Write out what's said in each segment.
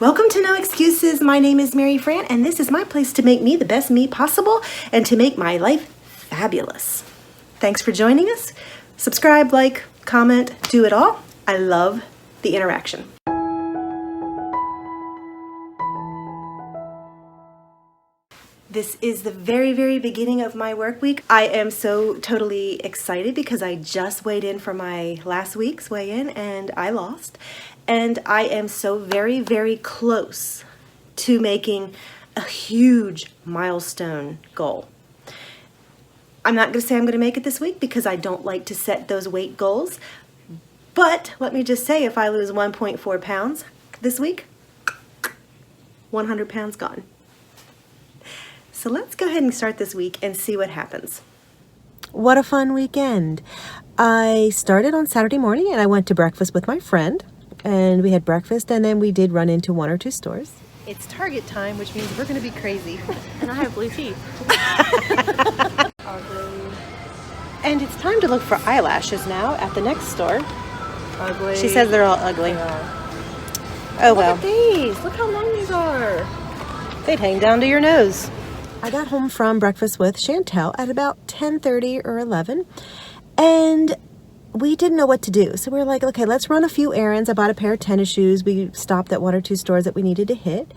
Welcome to No Excuses. My name is Mary Fran, and this is my place to make me the best me possible and to make my life fabulous. Thanks for joining us. Subscribe, like, comment, do it all. I love the interaction. This is the very beginning of my work week. I am so totally excited because I just weighed in for my last week's weigh-in and I lost. And I am so very close to making a huge milestone goal. I'm not going to say I'm going to make it this week because I don't like to set those weight goals. But let me just say, if I lose 1.4 pounds this week, 100 pounds gone. So let's go ahead and start this week and see what happens. What a fun weekend. I started on Saturday morning and I went to breakfast with my friend and we had breakfast and then we did run into one or two stores. It's Target time, which means we're going to be crazy. And I have blue teeth. Ugly. And it's time to look for eyelashes now at the next store. Ugly. She says they're all ugly. Yeah. Oh well. Look at these. Look how long these are. They'd hang down to your nose. I got home from breakfast with Chantel at about 10:30 or 11, and we didn't know what to do. So we were like, okay, let's run a few errands. I bought a pair of tennis shoes. We stopped at one or two stores that we needed to hit.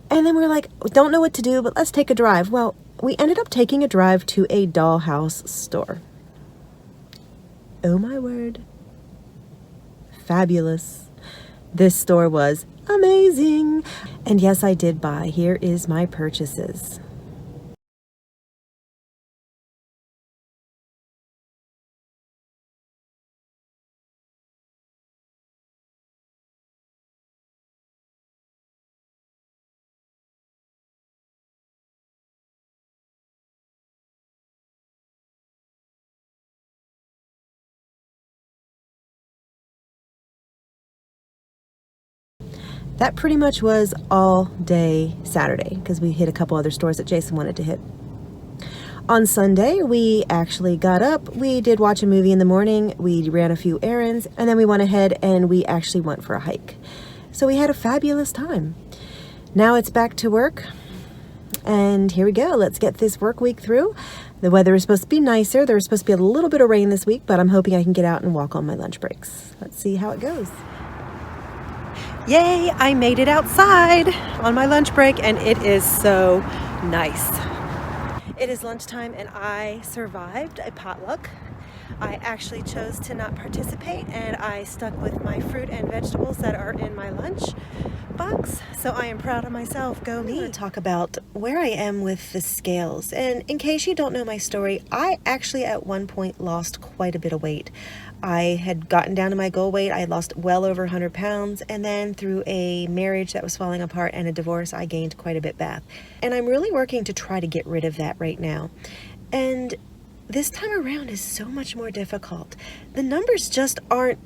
And then we were like, don't know what to do, but let's take a drive. Well, we ended up taking a drive to a dollhouse store. Oh my word. Fabulous. This store was amazing. And yes, I did buy. Here is my purchases. That pretty much was all day Saturday because we hit a couple other stores that Jason wanted to hit. On Sunday, we actually got up, we did watch a movie in the morning, we ran a few errands, and then we went ahead and we actually went for a hike. So we had a fabulous time. Now it's back to work, and here we go. Let's get this work week through. The weather is supposed to be nicer. There's supposed to be a little bit of rain this week, but I'm hoping I can get out and walk on my lunch breaks. Let's see how it goes. Yay, I made it outside on my lunch break and it is so nice. It is lunchtime and I survived a potluck. I actually chose to not participate and I stuck with my fruit and vegetables that are in my lunch box. So I am proud of myself. Go me. I'm going to talk about where I am with the scales. And in case you don't know my story, I actually at one point lost quite a bit of weight. I had gotten down to my goal weight. I had lost well over 100 pounds. And then through a marriage that was falling apart and a divorce, I gained quite a bit back. And I'm really working to try to get rid of that right now. And this time around is so much more difficult. The numbers just aren't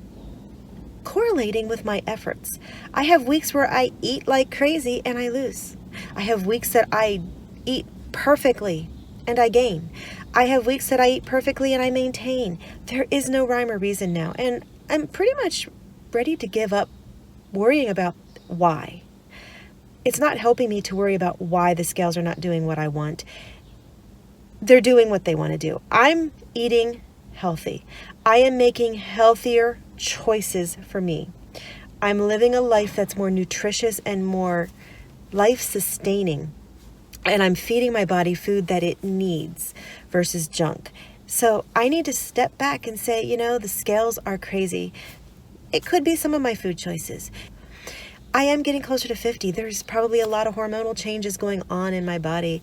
correlating with my efforts. I have weeks where I eat like crazy and I lose. I have weeks that I eat perfectly and I gain. I have weeks that I eat perfectly and I maintain. There is no rhyme or reason now. And I'm pretty much ready to give up worrying about why. It's not helping me to worry about why the scales are not doing what I want. They're doing what they want to do. I'm eating healthy. I am making healthier choices for me. I'm living a life that's more nutritious and more life-sustaining. And I'm feeding my body food that it needs versus junk. So I need to step back and say, you know, the scales are crazy. It could be some of my food choices. I am getting closer to 50. There's probably a lot of hormonal changes going on in my body.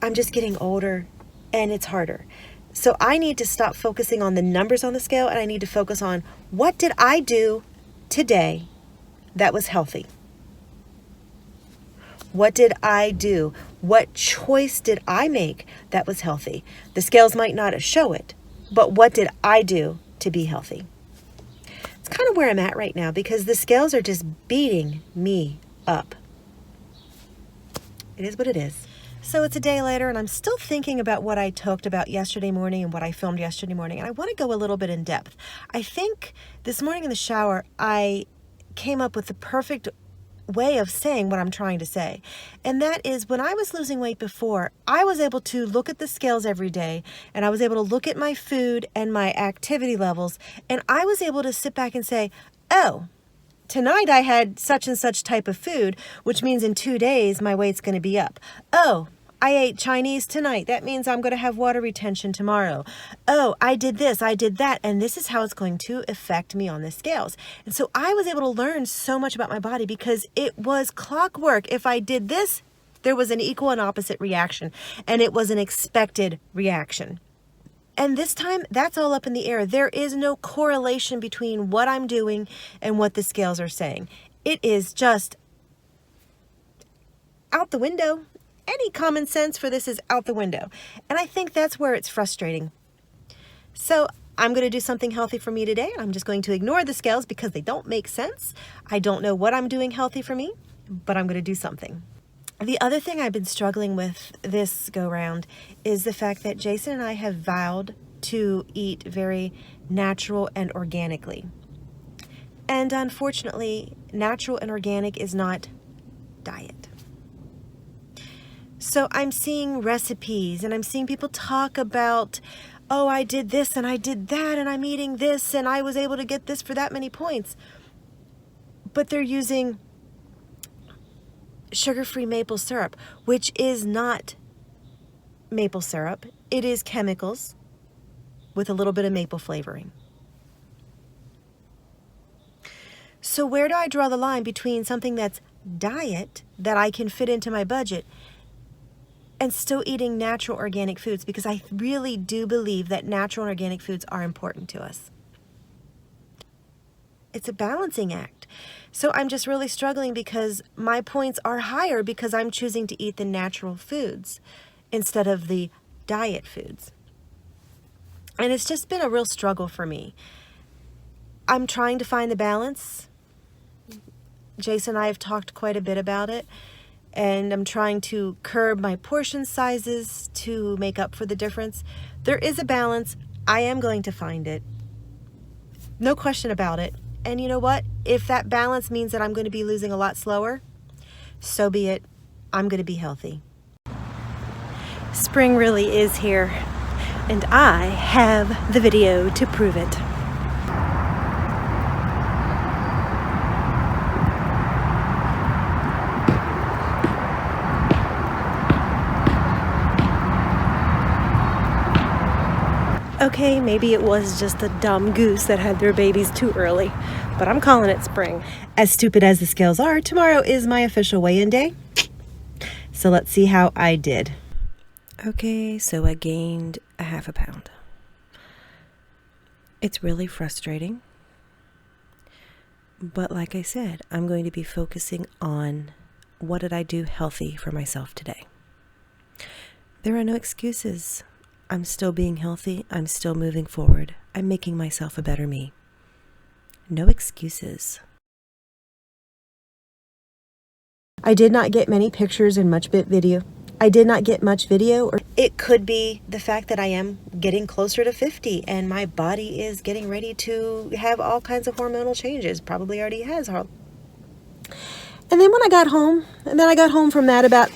I'm just getting older and it's harder. So I need to stop focusing on the numbers on the scale and I need to focus on what did I do today that was healthy? What did I do? What choice did I make that was healthy? The scales might not show it, but what did I do to be healthy? It's kind of where I'm at right now because the scales are just beating me up. It is what it is. So it's a day later and I'm still thinking about what I talked about yesterday morning and what I filmed yesterday morning. And I want to go a little bit in depth. I think this morning in the shower, I came up with the perfect way of saying what I'm trying to say. And that is, when I was losing weight before, I was able to look at the scales every day, and I was able to look at my food and my activity levels, and I was able to sit back and say, oh, tonight I had such and such type of food, which means in 2 days my weight's going to be up. Oh, I ate Chinese tonight. That means I'm going to have water retention tomorrow. Oh, I did this, I did that, and this is how it's going to affect me on the scales. And so I was able to learn so much about my body because it was clockwork. If I did this, there was an equal and opposite reaction, and it was an expected reaction. And this time, that's all up in the air. There is no correlation between what I'm doing and what the scales are saying. It is just out the window. Any common sense for this is out the window. And I think that's where it's frustrating. So I'm going to do something healthy for me today. I'm just going to ignore the scales because they don't make sense. I don't know what I'm doing healthy for me, but I'm going to do something. The other thing I've been struggling with this go round is the fact that Jason and I have vowed to eat very natural and organically. And unfortunately, natural and organic is not diet. So I'm seeing recipes and I'm seeing people talk about, oh, I did this and I did that and I'm eating this and I was able to get this for that many points. But they're using sugar-free maple syrup, which is not maple syrup. It is chemicals with a little bit of maple flavoring. So where do I draw the line between something that's diet that I can fit into my budget and still eating natural organic foods? Because I really do believe that natural and organic foods are important to us. It's a balancing act. So I'm just really struggling because my points are higher because I'm choosing to eat the natural foods instead of the diet foods. And it's just been a real struggle for me. I'm trying to find the balance. Jason and I have talked quite a bit about it. And I'm trying to curb my portion sizes to make up for the difference. There is a balance. I am going to find it. No question about it. And you know what? If that balance means that I'm going to be losing a lot slower, so be it. I'm going to be healthy. Spring really is here, and I have the video to prove it. Okay, maybe it was just a dumb goose that had their babies too early, but I'm calling it spring. As stupid as the scales are, tomorrow is my official weigh-in day. So let's see how I did. Okay, so I gained a half a pound. It's really frustrating. But like I said, I'm going to be focusing on what did I do healthy for myself today. There are no excuses. I'm still being healthy. I'm still moving forward. I'm making myself a better me. No excuses. I did not get many pictures and much video. I did not get much video. It could be the fact that I am getting closer to 50 and my body is getting ready to have all kinds of hormonal changes. Probably already has. And then when I got home, I got home from that about